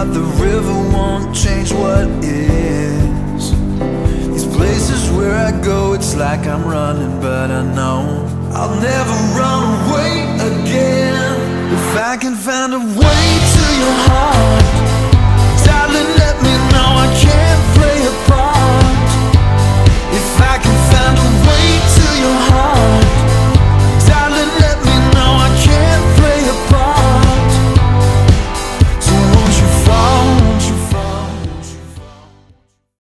but the river won't change what is. These places where I go, it's like I'm running, but I know I'll never run away again. If I can find a way to your heart, darling, let me know. I can't play a part.